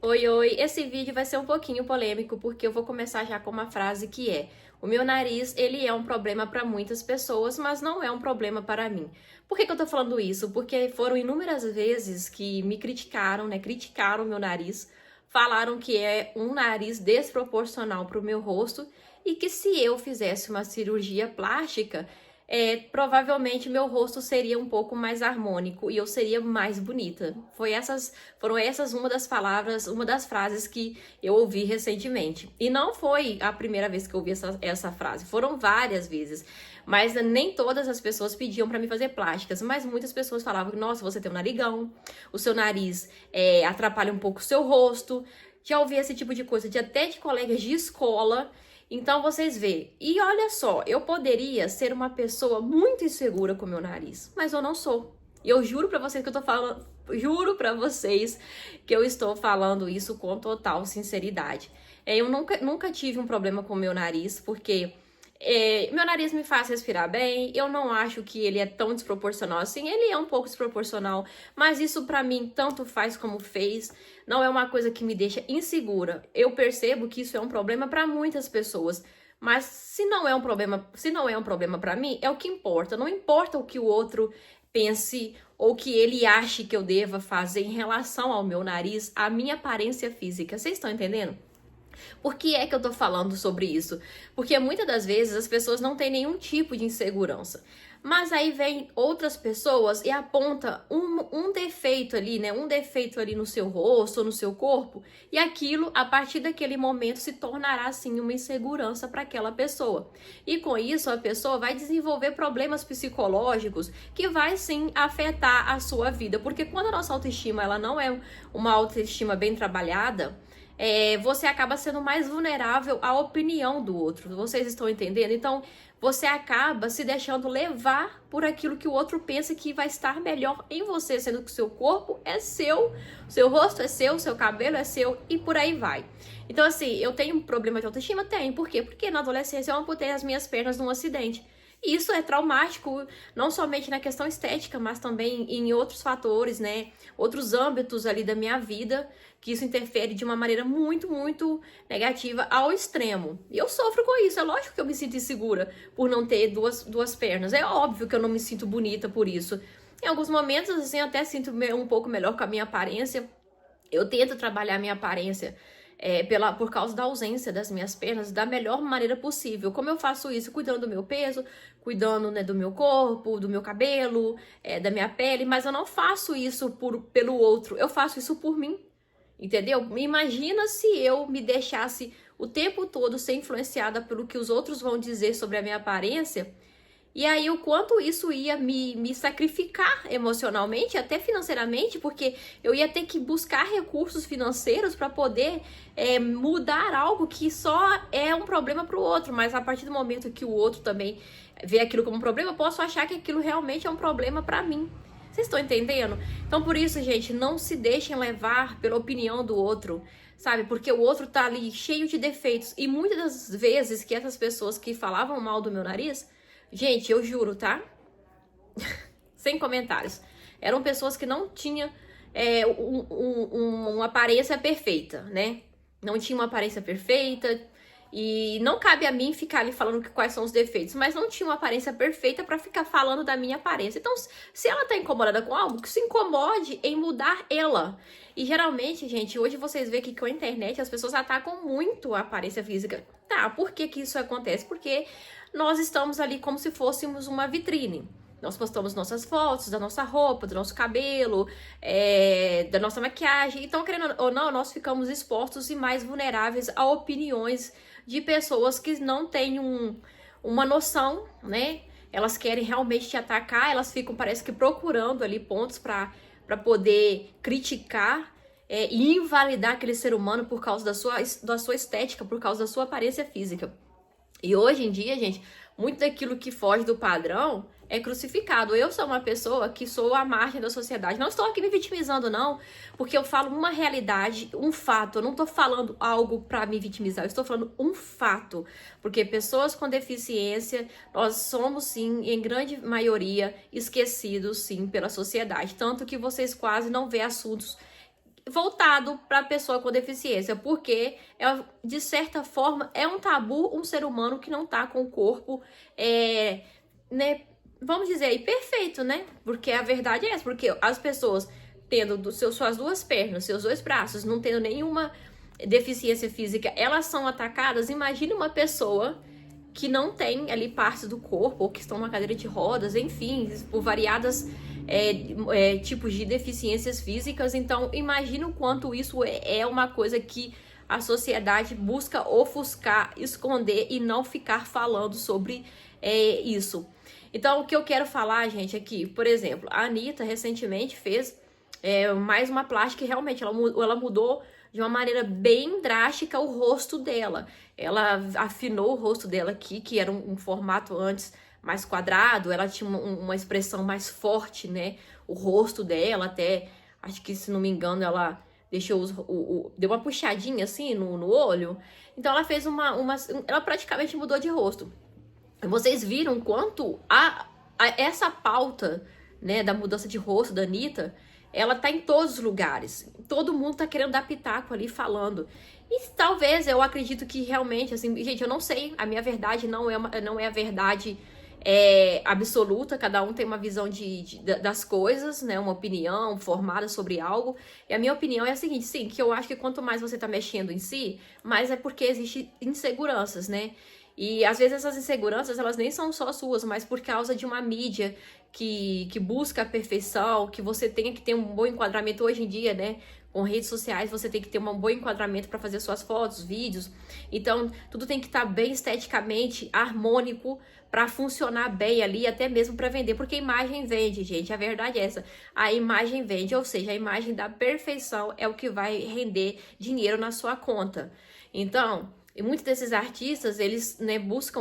Oi, oi! Esse vídeo vai ser um pouquinho polêmico porque eu vou começar já com uma frase que é: o meu nariz, ele é um problema para muitas pessoas, mas não é um problema para mim. Por que eu tô falando isso? Porque foram inúmeras vezes que me criticaram, né? Criticaram o meu nariz, falaram que é um nariz desproporcional para o meu rosto e que se eu fizesse uma cirurgia plástica, provavelmente meu rosto seria um pouco mais harmônico e eu seria mais bonita. Foram essas uma das palavras, uma das frases que eu ouvi recentemente. E não foi a primeira vez que eu ouvi essa frase, foram várias vezes. Mas nem todas as pessoas pediam para me fazer plásticas, mas muitas pessoas falavam: nossa, você tem um narigão, o seu nariz atrapalha um pouco o seu rosto. Já ouvi esse tipo de coisa, até de colegas de escola. Então vocês veem. E olha só, eu poderia ser uma pessoa muito insegura com o meu nariz, mas eu não sou. E eu juro pra vocês que eu tô falando, juro pra vocês que eu estou falando isso com total sinceridade. Eu nunca tive um problema com o meu nariz, porque meu nariz me faz respirar bem. Eu não acho que ele é tão desproporcional assim. Ele é um pouco desproporcional, mas isso pra mim tanto faz como fez. Não é uma coisa que me deixa insegura. Eu percebo que isso é um problema pra muitas pessoas. Mas se não é um problema para mim, é o que importa. Não importa o que o outro pense ou o que ele ache que eu deva fazer em relação ao meu nariz, à minha aparência física. Vocês estão entendendo? Por que é que eu tô falando sobre isso? Porque muitas das vezes as pessoas não têm nenhum tipo de insegurança. Mas aí vem outras pessoas e aponta um defeito ali, né? Um defeito ali no seu rosto, no seu corpo. E aquilo, a partir daquele momento, se tornará, sim, uma insegurança para aquela pessoa. E com isso, a pessoa vai desenvolver problemas psicológicos que vai, sim, afetar a sua vida. Porque quando a nossa autoestima, ela não é uma autoestima bem trabalhada, você acaba sendo mais vulnerável à opinião do outro. Vocês estão entendendo? Então, você acaba se deixando levar por aquilo que o outro pensa que vai estar melhor em você, sendo que o seu corpo é seu rosto é seu cabelo é seu e por aí vai. Então, assim, eu tenho um problema de autoestima? Tenho. Por quê? Porque na adolescência eu amputei as minhas pernas num acidente. E isso é traumático, não somente na questão estética, mas também em outros fatores, né? Outros âmbitos ali da minha vida, que isso interfere de uma maneira muito, muito negativa ao extremo. E eu sofro com isso. É lógico que eu me sinto insegura por não ter duas pernas. É óbvio que eu não me sinto bonita por isso. Em alguns momentos, assim, eu até sinto um pouco melhor com a minha aparência. Eu tento trabalhar a minha aparência por causa da ausência das minhas pernas da melhor maneira possível. Como eu faço isso? Cuidando do meu peso, cuidando, né, do meu corpo, do meu cabelo, da minha pele, mas eu não faço isso pelo outro, eu faço isso por mim, entendeu? Imagina se eu me deixasse o tempo todo ser influenciada pelo que os outros vão dizer sobre a minha aparência. E aí, o quanto isso ia me sacrificar emocionalmente, até financeiramente, porque eu ia ter que buscar recursos financeiros para poder mudar algo que só é um problema para o outro. Mas a partir do momento que o outro também vê aquilo como um problema, eu posso achar que aquilo realmente é um problema para mim. Vocês estão entendendo? Então, por isso, gente, não se deixem levar pela opinião do outro, sabe? Porque o outro tá ali cheio de defeitos. E muitas das vezes que essas pessoas que falavam mal do meu nariz, gente, eu juro, tá? Sem comentários. Eram pessoas que não tinham uma aparência perfeita, né? Não tinha uma aparência perfeita. E não cabe a mim ficar ali falando quais são os defeitos, mas não tinha uma aparência perfeita pra ficar falando da minha aparência. Então, se ela tá incomodada com algo, que se incomode em mudar ela. E geralmente, gente, hoje vocês veem que com a internet as pessoas atacam muito a aparência física. Tá, por que que isso acontece? Porque nós estamos ali como se fôssemos uma vitrine. Nós postamos nossas fotos da nossa roupa, do nosso cabelo, da nossa maquiagem. Então, querendo ou não, nós ficamos expostos e mais vulneráveis a opiniões de pessoas que não têm uma noção, né? Elas querem realmente te atacar, elas ficam, parece que, procurando ali pontos para poder criticar e invalidar aquele ser humano por causa da sua estética, por causa da sua aparência física. E hoje em dia, gente, muito daquilo que foge do padrão é crucificado. Eu sou uma pessoa que sou à margem da sociedade. Não estou aqui me vitimizando, não, porque eu falo uma realidade, um fato. Eu não estou falando algo para me vitimizar, eu estou falando um fato. Porque pessoas com deficiência, nós somos, sim, em grande maioria, esquecidos, sim, pela sociedade. Tanto que vocês quase não vê assuntos voltado para a pessoa com deficiência, porque, de certa forma, é um tabu um ser humano que não tá com o corpo, né, vamos dizer aí, perfeito, né? Porque a verdade é essa, porque as pessoas tendo suas duas pernas, seus dois braços, não tendo nenhuma deficiência física, elas são atacadas. Imagine uma pessoa que não tem ali partes do corpo, ou que estão numa cadeira de rodas, enfim, por variadas tipos de deficiências físicas. Então, imagina o quanto isso é uma coisa que a sociedade busca ofuscar, esconder e não ficar falando sobre isso. Então, o que eu quero falar, gente, aqui, por exemplo, a Anitta recentemente fez mais uma plástica e realmente ela mudou de uma maneira bem drástica o rosto dela. Ela afinou o rosto dela aqui, que era um formato antes mais quadrado, ela tinha uma expressão mais forte, né? O rosto dela até, acho que se não me engano, ela deixou deu uma puxadinha assim no olho. Então ela fez ela praticamente mudou de rosto. Vocês viram quanto essa pauta, né, da mudança de rosto da Anitta, ela tá em todos os lugares. Todo mundo tá querendo dar pitaco ali, falando. E talvez, eu acredito que realmente, assim, gente, eu não sei, a minha verdade não é a verdade absoluta, cada um tem uma visão das coisas, né, uma opinião formada sobre algo. E a minha opinião é a seguinte, sim, que eu acho que quanto mais você tá mexendo em si, mais é porque existem inseguranças, né? E às vezes essas inseguranças, elas nem são só suas, mas por causa de uma mídia que busca a perfeição, que você tenha que ter um bom enquadramento hoje em dia, né? Com redes sociais, você tem que ter um bom enquadramento para fazer suas fotos, vídeos. Então, tudo tem que estar bem esteticamente harmônico para funcionar bem ali, até mesmo para vender, porque a imagem vende, gente. A verdade é essa. A imagem vende, ou seja, a imagem da perfeição é o que vai render dinheiro na sua conta. Então, e muitos desses artistas, eles, né, buscar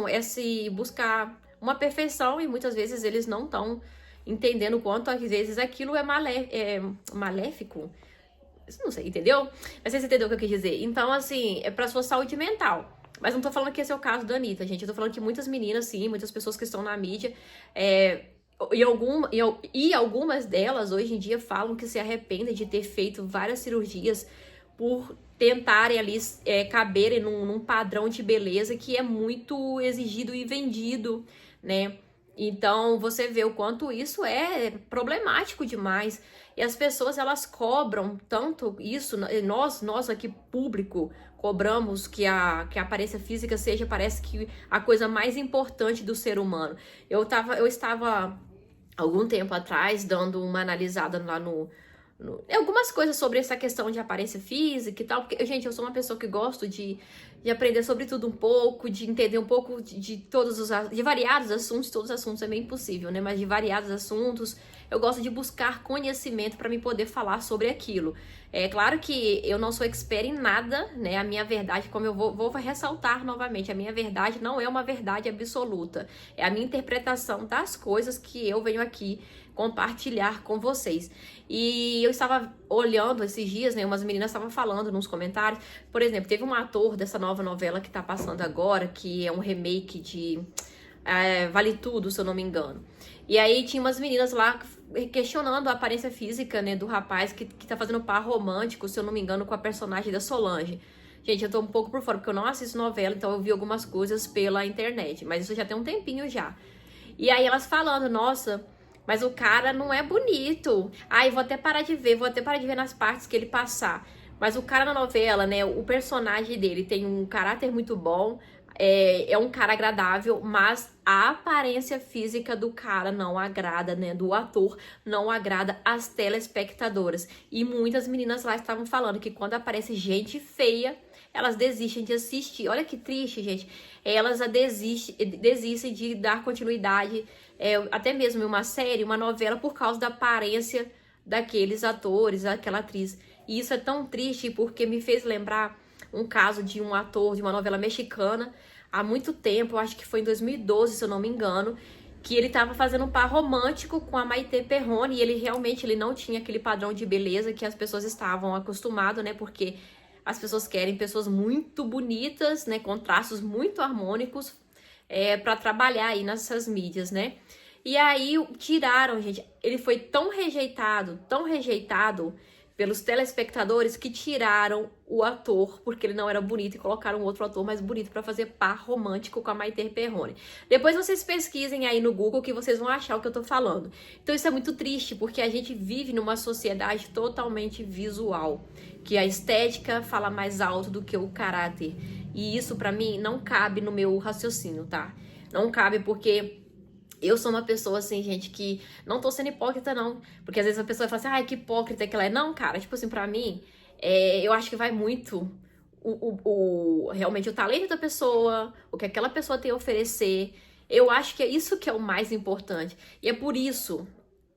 uma perfeição e muitas vezes eles não estão entendendo o quanto às vezes aquilo é maléfico. Não sei, entendeu? Mas você entendeu o que eu quis dizer. Então, assim, é pra sua saúde mental. Mas não tô falando que esse é o caso da Anitta, gente. Eu tô falando que muitas meninas, sim, muitas pessoas que estão na mídia, e algumas delas hoje em dia falam que se arrependem de ter feito várias cirurgias por tentarem ali caberem num padrão de beleza que é muito exigido e vendido, né? Então, você vê o quanto isso é problemático demais. E as pessoas, elas cobram tanto isso, nós aqui, público, cobramos que a aparência física seja, parece que a coisa mais importante do ser humano. Eu estava, algum tempo atrás, dando uma analisada lá algumas coisas sobre essa questão de aparência física e tal, porque, gente, eu sou uma pessoa que gosto de aprender sobre tudo um pouco, de entender um pouco de variados assuntos. Todos os assuntos é meio impossível, né? Mas de variados assuntos, eu gosto de buscar conhecimento para me poder falar sobre aquilo. É claro que eu não sou expert em nada, né? A minha verdade, como eu vou ressaltar novamente, a minha verdade não é uma verdade absoluta. É a minha interpretação das coisas que eu venho aqui compartilhar com vocês. E eu estava olhando esses dias, né, umas meninas estavam falando nos comentários, por exemplo, teve um ator dessa nova novela que tá passando agora, que é um remake de Vale Tudo, se eu não me engano. E aí tinha umas meninas lá questionando a aparência física, né, do rapaz que tá fazendo par romântico, se eu não me engano, com a personagem da Solange. Gente, eu tô um pouco por fora, porque eu não assisto novela, então eu vi algumas coisas pela internet, mas isso já tem um tempinho já. E aí elas falando, nossa, mas o cara não é bonito. Ai, vou até parar de ver nas partes que ele passar. Mas o cara na novela, né, o personagem dele tem um caráter muito bom, é um cara agradável, mas a aparência física do cara não agrada, né, do ator, não agrada as telespectadoras. E muitas meninas lá estavam falando que quando aparece gente feia, elas desistem de assistir. Olha que triste, gente. Elas desistem de dar continuidade, até mesmo em uma série, uma novela, por causa da aparência daqueles atores, daquela atriz. E isso é tão triste porque me fez lembrar um caso de um ator de uma novela mexicana, há muito tempo, acho que foi em 2012, se eu não me engano, que ele estava fazendo um par romântico com a Maite Perrone, e ele realmente não tinha aquele padrão de beleza que as pessoas estavam acostumadas, né? Porque as pessoas querem pessoas muito bonitas, né? Com traços muito harmônicos, para trabalhar aí nessas mídias, né? E aí tiraram, gente. Ele foi tão rejeitado, pelos telespectadores que tiraram o ator, porque ele não era bonito, e colocaram outro ator mais bonito pra fazer par romântico com a Maitê Perrone. Depois vocês pesquisem aí no Google que vocês vão achar o que eu tô falando. Então isso é muito triste, porque a gente vive numa sociedade totalmente visual, que a estética fala mais alto do que o caráter. E isso pra mim não cabe no meu raciocínio, tá? Não cabe porque eu sou uma pessoa, assim, gente, que não tô sendo hipócrita, não. Porque às vezes a pessoa fala assim, ai, que hipócrita que ela é. Não, cara, tipo assim, pra mim, eu acho que vai muito realmente o talento da pessoa, o que aquela pessoa tem a oferecer. Eu acho que é isso que é o mais importante. E é por isso,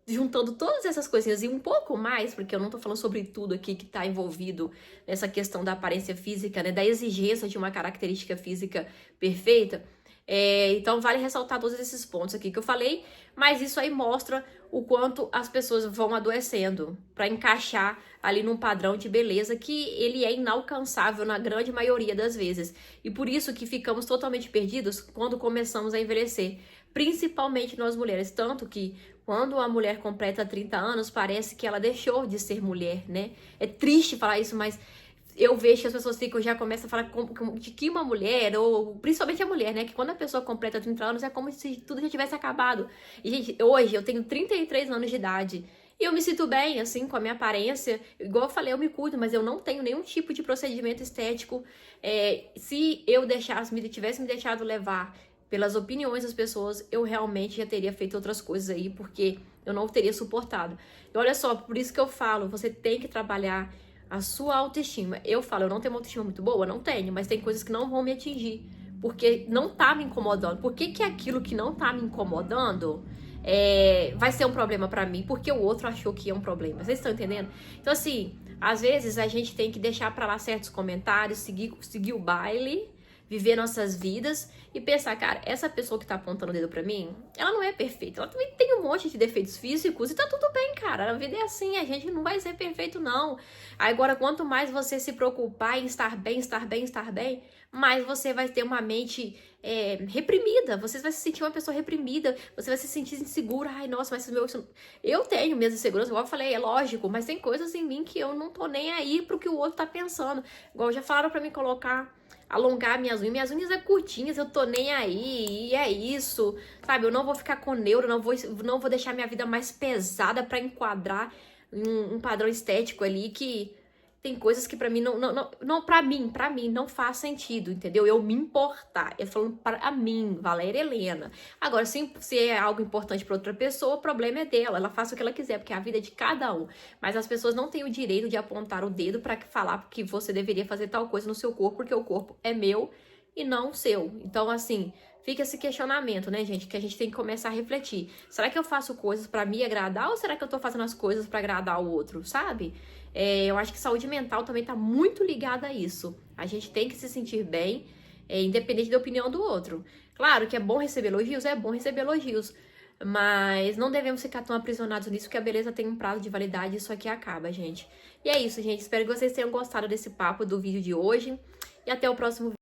juntando todas essas coisinhas e um pouco mais, porque eu não tô falando sobre tudo aqui que tá envolvido nessa questão da aparência física, né, da exigência de uma característica física perfeita. Então vale ressaltar todos esses pontos aqui que eu falei, mas isso aí mostra o quanto as pessoas vão adoecendo para encaixar ali num padrão de beleza que ele é inalcançável na grande maioria das vezes. E por isso que ficamos totalmente perdidos quando começamos a envelhecer, principalmente nós mulheres, tanto que quando a mulher completa 30 anos, parece que ela deixou de ser mulher, né? É triste falar isso, mas eu vejo que as pessoas já começam a falar de que uma mulher, ou principalmente a mulher, né? Que quando a pessoa completa 30 anos é como se tudo já tivesse acabado. E, gente, hoje eu tenho 33 anos de idade. E eu me sinto bem, assim, com a minha aparência. Igual eu falei, eu me cuido, mas eu não tenho nenhum tipo de procedimento estético. Se eu tivesse me deixado levar pelas opiniões das pessoas, eu realmente já teria feito outras coisas aí, porque eu não teria suportado. E olha só, por isso que eu falo, você tem que trabalhar a sua autoestima. Eu falo, eu não tenho uma autoestima muito boa? Não tenho, mas tem coisas que não vão me atingir, porque não tá me incomodando. Por que aquilo que não tá me incomodando vai ser um problema pra mim? Porque o outro achou que é um problema. Vocês estão entendendo? Então, assim, às vezes a gente tem que deixar pra lá certos comentários, seguir o baile, viver nossas vidas e pensar, cara, essa pessoa que tá apontando o dedo pra mim, ela não é perfeita, ela também tem um monte de defeitos físicos e tá tudo bem, cara, a vida é assim, a gente não vai ser perfeito, não. Agora, quanto mais você se preocupar em estar bem, mais você vai ter uma mente reprimida, você vai se sentir uma pessoa reprimida, você vai se sentir insegura, ai, nossa, mas eu tenho minhas inseguranças, igual eu falei, é lógico, mas tem coisas em mim que eu não tô nem aí pro que o outro tá pensando, igual já falaram pra mim alongar minhas unhas é curtinhas, eu tô nem aí, e é isso, sabe, eu não vou ficar com neuro, não vou deixar minha vida mais pesada pra enquadrar um padrão estético ali que tem coisas que pra mim pra mim não faz sentido, entendeu? Eu me importar, eu falando pra mim, Valéria Helena. Agora, se é algo importante pra outra pessoa, o problema é dela, ela faça o que ela quiser, porque a vida é de cada um. Mas as pessoas não têm o direito de apontar o dedo pra falar que você deveria fazer tal coisa no seu corpo, porque o corpo é meu e não seu. Então, assim, fica esse questionamento, né, gente? Que a gente tem que começar a refletir. Será que eu faço coisas pra me agradar ou será que eu tô fazendo as coisas pra agradar o outro, sabe? Eu acho que saúde mental também tá muito ligada a isso. A gente tem que se sentir bem, independente da opinião do outro. Claro que é bom receber elogios, mas não devemos ficar tão aprisionados nisso, que a beleza tem um prazo de validade e isso aqui acaba, gente. E é isso, gente. Espero que vocês tenham gostado desse papo do vídeo de hoje e até o próximo vídeo.